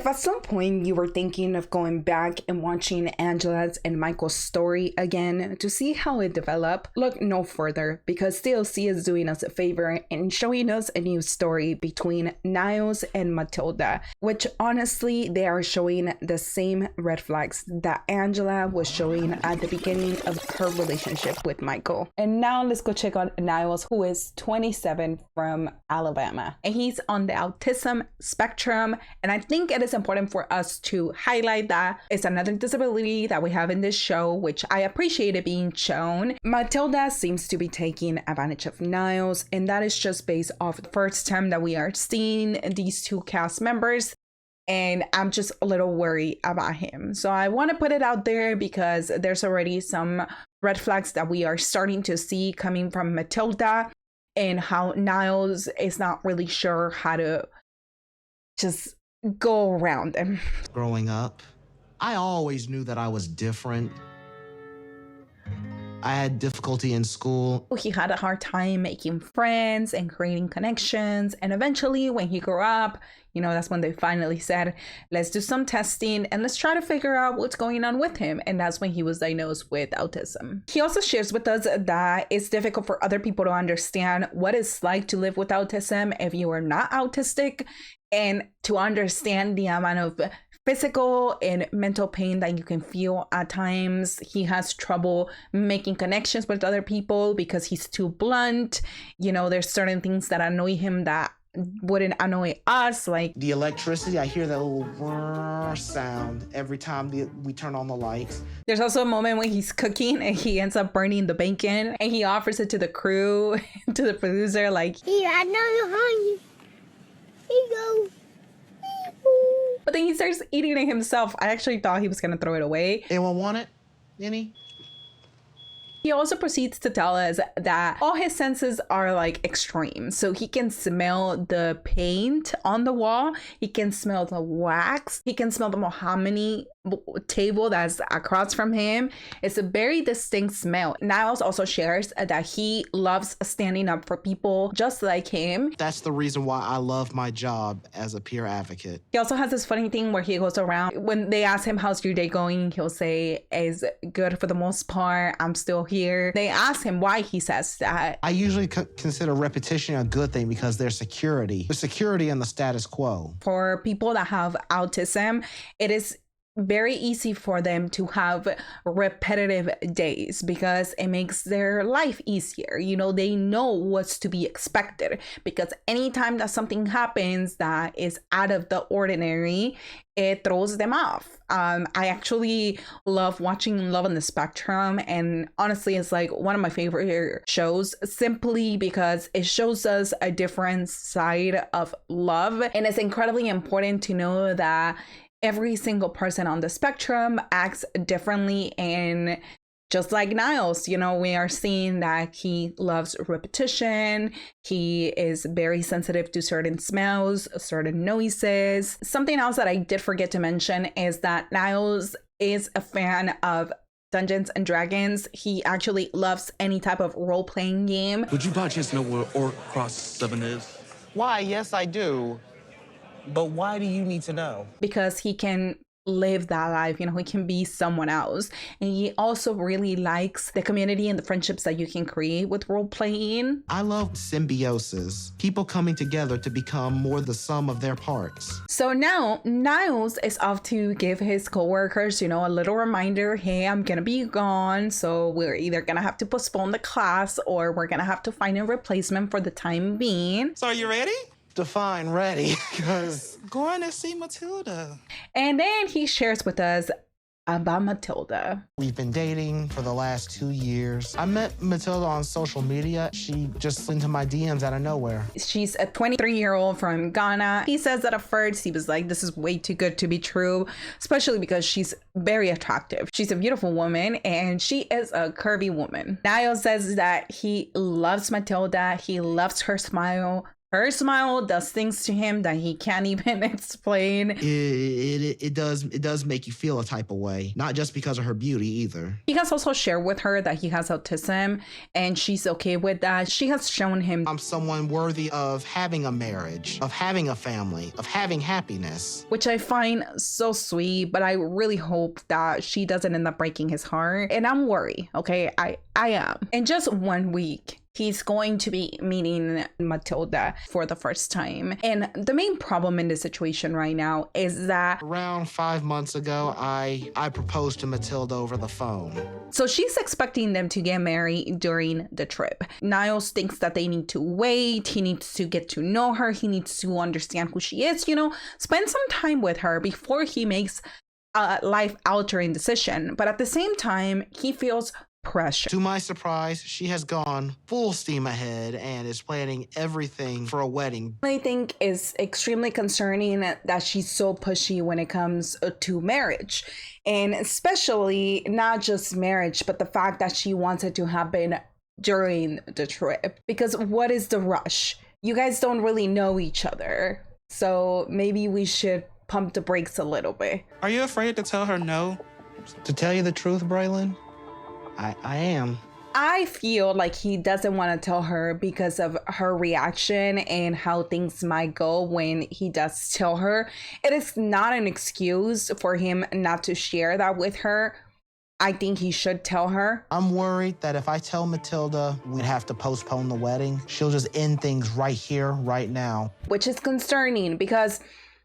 If at some point you were thinking of going back and watching Angela's and Michael's story again to see how it developed, look no further, because TLC is doing us a favor and showing us a new story between Niles and Matilda, which honestly, they are showing the same red flags that Angela was showing at the beginning of her relationship with Michael. And now let's go check out Niles, who is 27 from Alabama, and he's on the autism spectrum. And I think it is important for us to highlight that it's another disability that we have in this show, which I appreciate it being shown. Matilda seems to be taking advantage of Niles, and that is just based off the first time that we are seeing these two cast members. And I'm just a little worried about him. So I want to put it out there because there's already some red flags that we are starting to see coming from Matilda, and how Niles is not really sure how to just go around him. Growing up, I always knew that I was different. I had difficulty in school. He had a hard time making friends and creating connections. And eventually when he grew up, you know, that's when they finally said, let's do some testing and let's try to figure out what's going on with him. And that's when he was diagnosed with autism. He also shares with us that it's difficult for other people to understand what it's like to live with autism if you are not autistic, and to understand the amount of physical and mental pain that you can feel at times. He has trouble making connections with other people because he's too blunt. You know, there's certain things that annoy him that wouldn't annoy us, like the electricity. I hear that little whir sound every time we turn on the lights. There's also a moment when he's cooking and he ends up burning the bacon, and he offers it to the crew, to the producer, like, here, I know you're hungry. Here you go. But then he starts eating it himself. I actually thought he was gonna throw it away. Anyone want it? Any? He also proceeds to tell us that all his senses are like extreme. So he can smell the paint on the wall. He can smell the wax. He can smell the mahogany table that's across from him. It's a very distinct smell. Niles also shares that he loves standing up for people just like him. That's the reason why I love my job as a peer advocate. He also has this funny thing where he goes around, when they ask him, how's your day going? He'll say, it's good for the most part. I'm still here. They ask him why he says that. I usually consider repetition a good thing because there's security. There's security in the status quo. For people that have autism, it is very easy for them to have repetitive days because it makes their life easier. You know, they know what's to be expected, because anytime that something happens that is out of the ordinary, it throws them off. I actually love watching Love on the Spectrum, and honestly, it's like one of my favorite shows simply because it shows us a different side of love. And it's incredibly important to know that every single person on the spectrum acts differently. And just like Niles, you know, we are seeing that he loves repetition. He is very sensitive to certain smells, certain noises. Something else that I did forget to mention is that Niles is a fan of Dungeons and Dragons. He actually loves any type of role-playing game. Would you by chance know where Orc Cross 7 is? Why, yes, I do. But why do you need to know? Because he can live that life, you know, he can be someone else. And he also really likes the community and the friendships that you can create with role playing. I love symbiosis, people coming together to become more the sum of their parts. So now Niles is off to give his coworkers, you know, a little reminder, hey, I'm gonna be gone, so we're either gonna have to postpone the class or we're gonna have to find a replacement for the time being. So are you ready? Define ready, because going to see Matilda. And then he shares with us about Matilda. We've been dating for the last 2 years. I met Matilda on social media. She just slid into my DMs out of nowhere. She's a 23-year-old from Ghana. He says that at first he was like, this is way too good to be true, especially because she's very attractive. She's a beautiful woman and she is a curvy woman. Niles says that he loves Matilda. He loves her smile, Her smile does things to him that he can't even explain. It does make you feel a type of way, not just because of her beauty either. He has also shared with her that he has autism, and she's okay with that. She has shown him I'm someone worthy of having a marriage, of having a family, of having happiness. which I find so sweet, but I really hope that she doesn't end up breaking his heart. And I'm worried, okay? I am. In just 1 week, he's going to be meeting Matilda for the first time. And the main problem in this situation right now is that Around 5 months ago, I proposed to Matilda over the phone. so she's expecting them to get married during the trip. Niles thinks that they need to wait. He needs to get to know her. He needs to understand who she is, spend some time with her before he makes a life-altering decision. But at the same time, he feels pressure. To my surprise, she has gone full steam ahead and is planning everything for a wedding. I think is extremely concerning that she's so pushy when it comes to marriage, and especially not just marriage, but the fact that she wants it to happen during the trip. Because what is the rush? You guys don't really know each other, so maybe we should pump the brakes a little bit. Are you afraid to tell her no? To tell you the truth, Braylon, I am. I feel like he doesn't want to tell her because of her reaction and how things might go when he does tell her. It is not an excuse for him not to share that with her. I think he should tell her. I'm worried that if I tell Matilda we'd have to postpone the wedding, she'll just end things right here, right now. Which is concerning because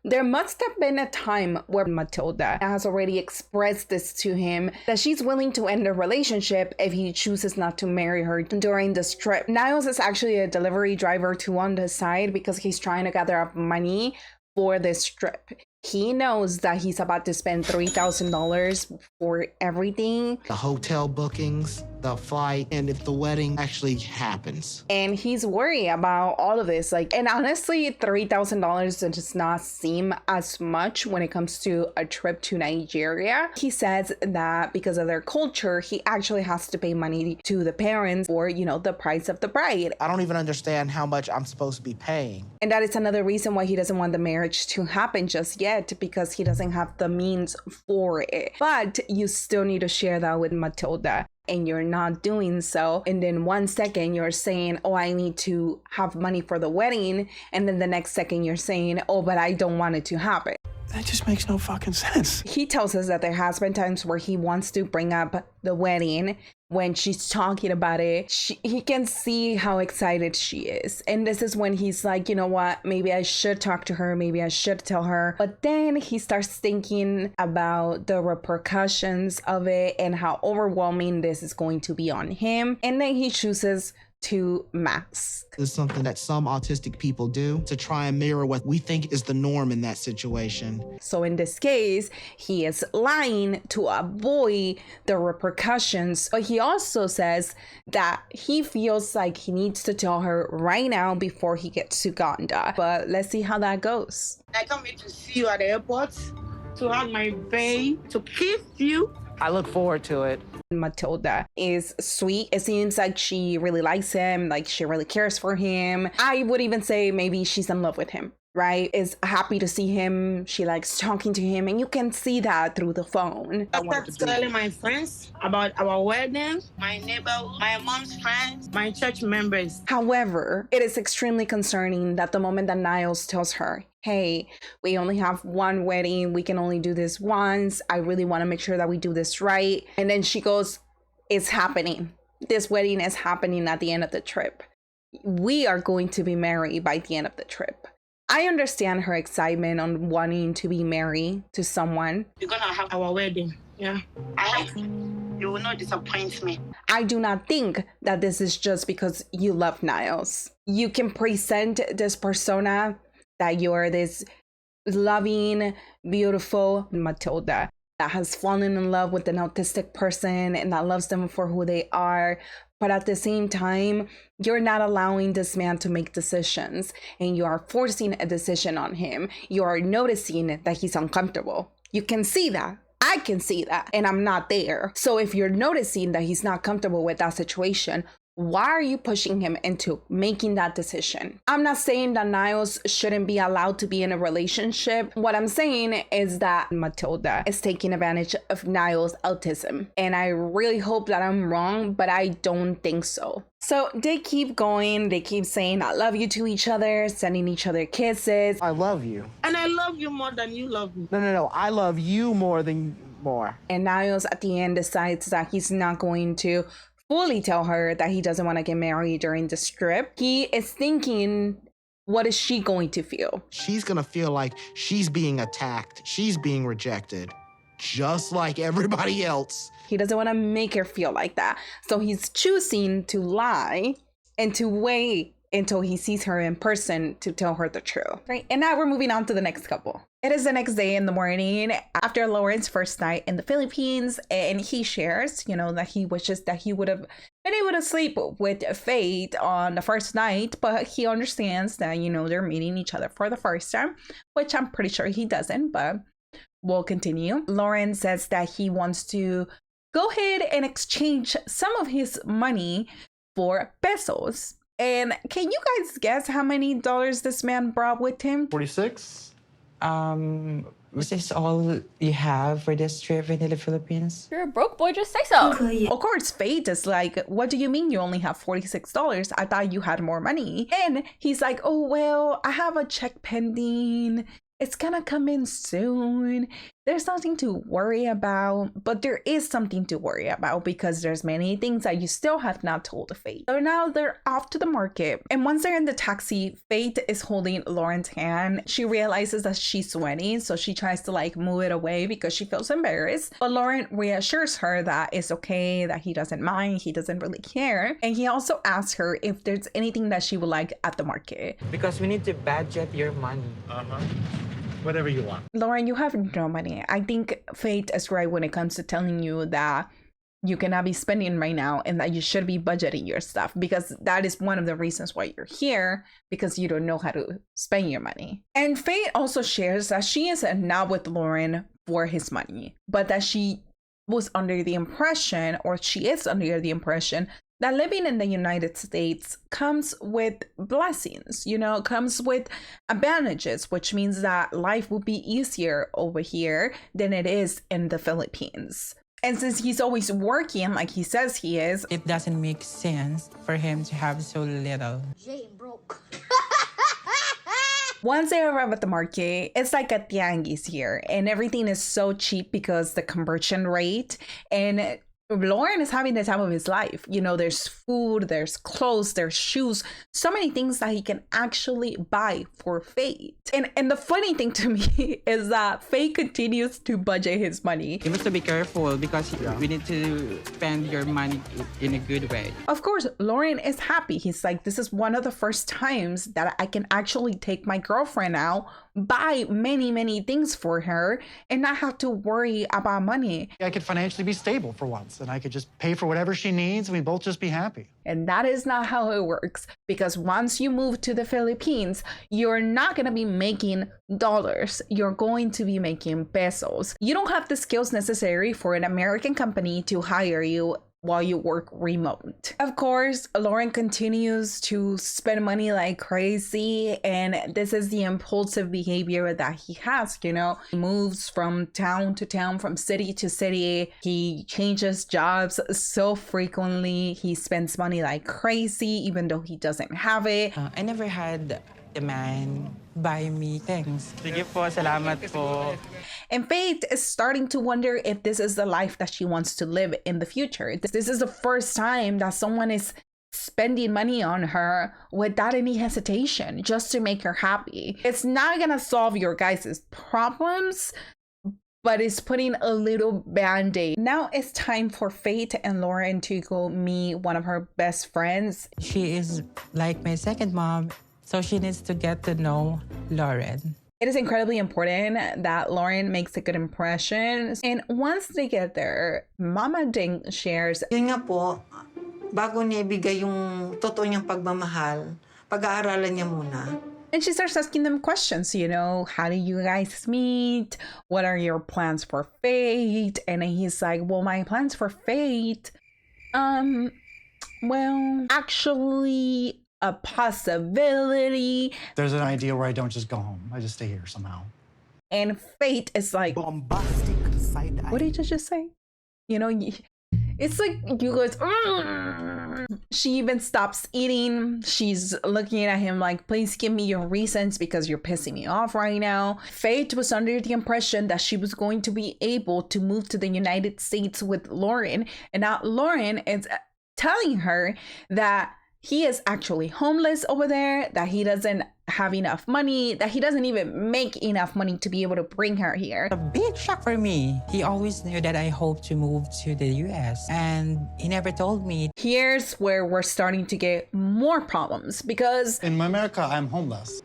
there must have been a time where Matilda has already expressed this to him, that she's willing to end the relationship if he chooses not to marry her during this trip. Niles is actually a delivery driver too on the side because he's trying to gather up money for this trip. He knows that he's about to spend $3,000 for everything. The hotel bookings, the flight, and if the wedding actually happens. And he's worried about all of this. And honestly, $3,000 does not seem as much when it comes to a trip to Nigeria. He says that because of their culture, he actually has to pay money to the parents for, the price of the bride. I don't even understand how much I'm supposed to be paying. And that is another reason why he doesn't want the marriage to happen just yet, because he doesn't have the means for it. But you still need to share that with Matilda, and you're not doing so. And then 1 second you're saying, oh, I need to have money for the wedding, and then the next second you're saying, oh, but I don't want it to happen. That just makes no fucking sense. He tells us that there has been times where he wants to bring up the wedding. When she's talking about it, he can see how excited she is. And this is when he's like, you know what, maybe I should talk to her, maybe I should tell her. But then he starts thinking about the repercussions of it and how overwhelming this is going to be on him. And then he chooses to mask. It's something that some autistic people do to try and mirror what we think is the norm in that situation. So in this case, he is lying to avoid the repercussions. But he also says that he feels like he needs to tell her right now before he gets to Uganda. But let's see how that goes. I can't wait to see you at the airport, to hug my babe, to kiss you. I look forward to it. Matilda is sweet. It seems like she really likes him, like she really cares for him. I would even say maybe she's in love with him, right? Is happy to see him. She likes talking to him, and you can see that through the phone. I started telling my friends about our wedding, my neighbor, my mom's friends, my church members. However, it is extremely concerning that the moment that Niles tells her, hey, we only have one wedding, we can only do this once, I really want to make sure that we do this right. And then she goes, it's happening. This wedding is happening at the end of the trip. We are going to be married by the end of the trip. I understand her excitement on wanting to be married to someone. We're gonna have our wedding, yeah. I hope you will not disappoint me. I do not think that this is just because you love Niles. You can present this persona that you're this loving, beautiful Matilda that has fallen in love with an autistic person and that loves them for who they are. But at the same time, you're not allowing this man to make decisions, and you are forcing a decision on him. You are noticing that he's uncomfortable. You can see that. I can see that, and I'm not there. So if you're noticing that he's not comfortable with that situation, Why are you pushing him into making that decision? I'm not saying that Niles shouldn't be allowed to be in a relationship. What I'm saying is that Matilda is taking advantage of Niles' autism. And I really hope that I'm wrong, but I don't think so. So they keep going. They keep saying, I love you to each other, sending each other kisses. I love you. And I love you more than you love me. No. I love you more than more. And Niles at the end decides that he's not going to fully tell her that he doesn't want to get married during the trip. He is thinking, what is she going to feel? She's gonna feel like she's being attacked. She's being rejected, just like everybody else. He doesn't want to make her feel like that. So he's choosing to lie and to wait until he sees her in person to tell her the truth. Right? And now we're moving on to the next couple. It is the next day in the morning after Lauren's first night in the Philippines, and he shares, that he wishes that he would have been able to sleep with Faith on the first night, but he understands that, they're meeting each other for the first time, which I'm pretty sure he doesn't, but we'll continue. Lauren says that he wants to go ahead and exchange some of his money for pesos. And can you guys guess how many dollars this man brought with him? 46? Is this all you have for this trip into the Philippines? You're a broke boy, just say so. Of course, Faith is like, what do you mean you only have $46? I thought you had more money. And he's like, oh, well, I have a check pending. It's gonna come in soon. There's nothing to worry about, but there is something to worry about because there's many things that you still have not told Faith. So now they're off to the market. And once they're in the taxi, Faith is holding Lauren's hand. She realizes that she's sweating, so she tries to move it away because she feels embarrassed. But Lauren reassures her that it's okay, that he doesn't mind, he doesn't really care. And he also asks her if there's anything that she would like at the market. Because we need to budget your money. Whatever you want. Lauren, you have no money. I think Faith is right when it comes to telling you that you cannot be spending right now and that you should be budgeting your stuff, because that is one of the reasons why you're here, because you don't know how to spend your money. And Faith also shares that she is not with Lauren for his money, but that she was under the impression, or she is under the impression, that living in the United States comes with blessings, comes with advantages, which means that life will be easier over here than it is in the Philippines. And since he's always working like he says he is, It doesn't make sense for him to have so little. Jay broke. once they arrive at the market, it's like a tianguis here, and everything is so cheap because the conversion rate. And Lauren is having the time of his life. There's food, there's clothes, there's shoes, so many things that he can actually buy for Faith. And the funny thing to me is that Faith continues to budget his money. You must be careful because we need to spend your money in a good way. Of course, Lauren is happy. He's like, this is one of the first times that I can actually take my girlfriend out, buy many, many things for her, and not have to worry about money. I could financially be stable for once, and I could just pay for whatever she needs, and we'd both just be happy. And that is not how it works, because once you move to the Philippines, you're not going to be making dollars. You're going to be making pesos. You don't have the skills necessary for an American company to hire you while you work remote. Of course, Lauren continues to spend money like crazy, and this is the impulsive behavior that he has. He moves from town to town, from city to city. He changes jobs so frequently. He spends money like crazy even though he doesn't have it. I never had a man buy me things. Sige po, salamat po. And Faith is starting to wonder if this is the life that she wants to live in the future. This is the first time that someone is spending money on her without any hesitation, just to make her happy. It's not gonna solve your guys' problems, but it's putting a little band-aid. Now it's time for Faith and Lauren to go meet one of her best friends. She is like my second mom, so she needs to get to know Lauren. It is incredibly important that Lauren makes a good impression. And once they get there, Mama Ding shares, Yun nga po, bago niya ibigay yung totoo niyang pagmamahal, pag-aaralan niya muna. and she starts asking them questions, how do you guys meet? What are your plans for Fate? And he's like, well, my plans for Fate, Well, actually, a possibility. There's an idea where I don't just go home. I just stay here somehow. And Fate is like, Bombastic side eye. what did you just say? You know, it's like you guys. She even stops eating. She's looking at him like, please give me your reasons because you're pissing me off right now. Fate was under the impression that she was going to be able to move to the United States with Lauren. And now Lauren is telling her that he is actually homeless over there, that he doesn't have enough money, that he doesn't even make enough money to be able to bring her here. A big shock for me. He always knew that I hope to move to the US, and he never told me. Here's where we're starting to get more problems because In America, I'm homeless.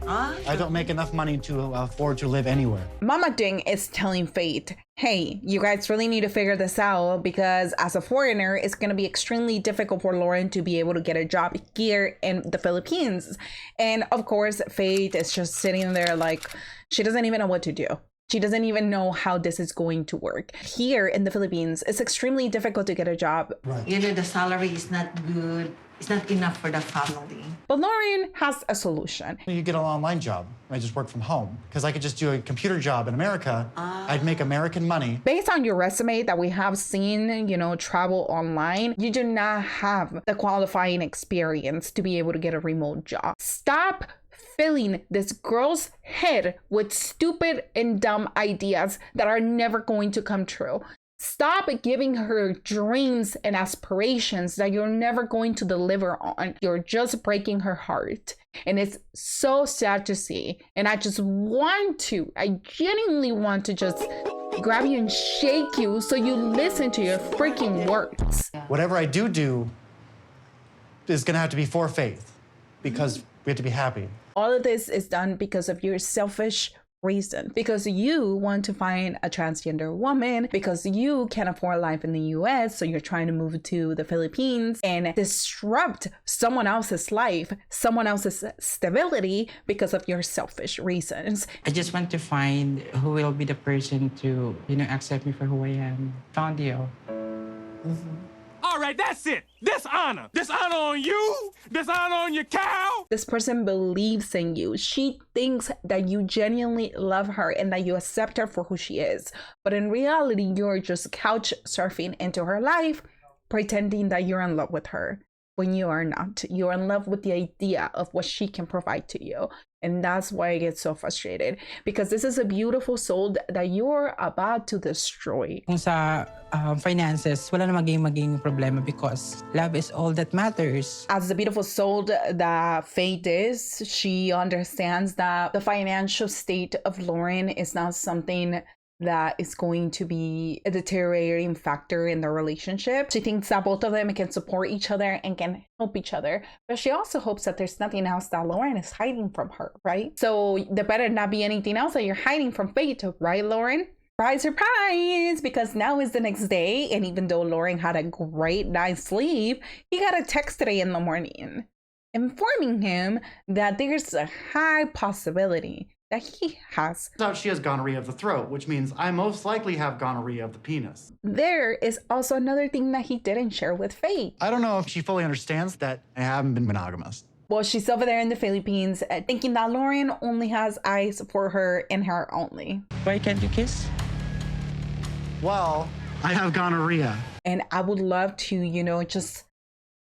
I don't make enough money to afford to live anywhere. Mama Ding is telling Fate, hey, you guys really need to figure this out because as a foreigner, it's going to be extremely difficult for Lauren to be able to get a job here in the Philippines. And of course, Fate is just sitting there like she doesn't even know what to do. She doesn't even know how this is going to work. Here in the Philippines, it's extremely difficult to get a job. Right. You know, the salary is not good. It's not enough for the family. But Lauren has a solution. You get an online job. I just work from home. Because I could just do a computer job in America. I'd make American money. Based on your resume that we have seen, you know, travel online, you do not have the qualifying experience to be able to get a remote job. Stop filling this girl's head with stupid and dumb ideas that are never going to come true. Stop giving her dreams and aspirations that you're never going to deliver on. You're just breaking her heart. And it's so sad to see. And I genuinely want to just grab you and shake you so you listen to your freaking words. Whatever I do is going to have to be for Faith. Because we have to be happy. All of this is done because of your selfish reason, because you want to find a transgender woman, because you can't afford life in the US, so you're trying to move to the Philippines and disrupt someone else's life, someone else's stability because of your selfish reasons. I just want to find who will be the person to, accept me for who I am. Found you. All right, that's it. Dishonor. Dishonor on you. Dishonor on your cow. This person believes in you. She thinks that you genuinely love her and that you accept her for who she is. But in reality, you're just couch surfing into her life, pretending that you're in love with her when you are not. You're in love with the idea of what she can provide to you. And that's why I get so frustrated, because this is a beautiful soul that you're about to destroy. Kung sa finances, wala na maging problema because love is all that matters. As the beautiful soul that Faith is, she understands that the financial state of Lauren is not something that is going to be a deteriorating factor in their relationship. She thinks that both of them can support each other and can help each other, but she also hopes that there's nothing else that Lauren is hiding from her, right? So there better not be anything else that you're hiding from Faith, right, Lauren? Surprise, surprise, because now is the next day, and even though Lauren had a great night's sleep, he got a text today in the morning informing him that there's a high possibility that he has. Turns out she has gonorrhea of the throat, which means I most likely have gonorrhea of the penis. There is also another thing that he didn't share with Faith. I don't know if she fully understands that I haven't been monogamous. Well, she's over there in the Philippines thinking that Lauren only has eyes for her and her only. Why can't you kiss? Well, I have gonorrhea. And I would love to, just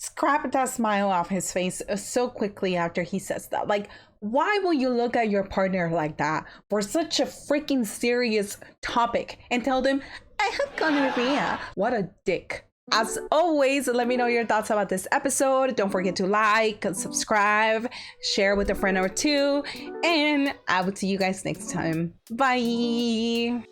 scrap that smile off his face so quickly after he says that. Like, why will you look at your partner like that for such a freaking serious topic and tell them, I have gonorrhea? What a dick. As always, let me know your thoughts about this episode. Don't forget to like, subscribe, share with a friend or two, and I will see you guys next time. Bye.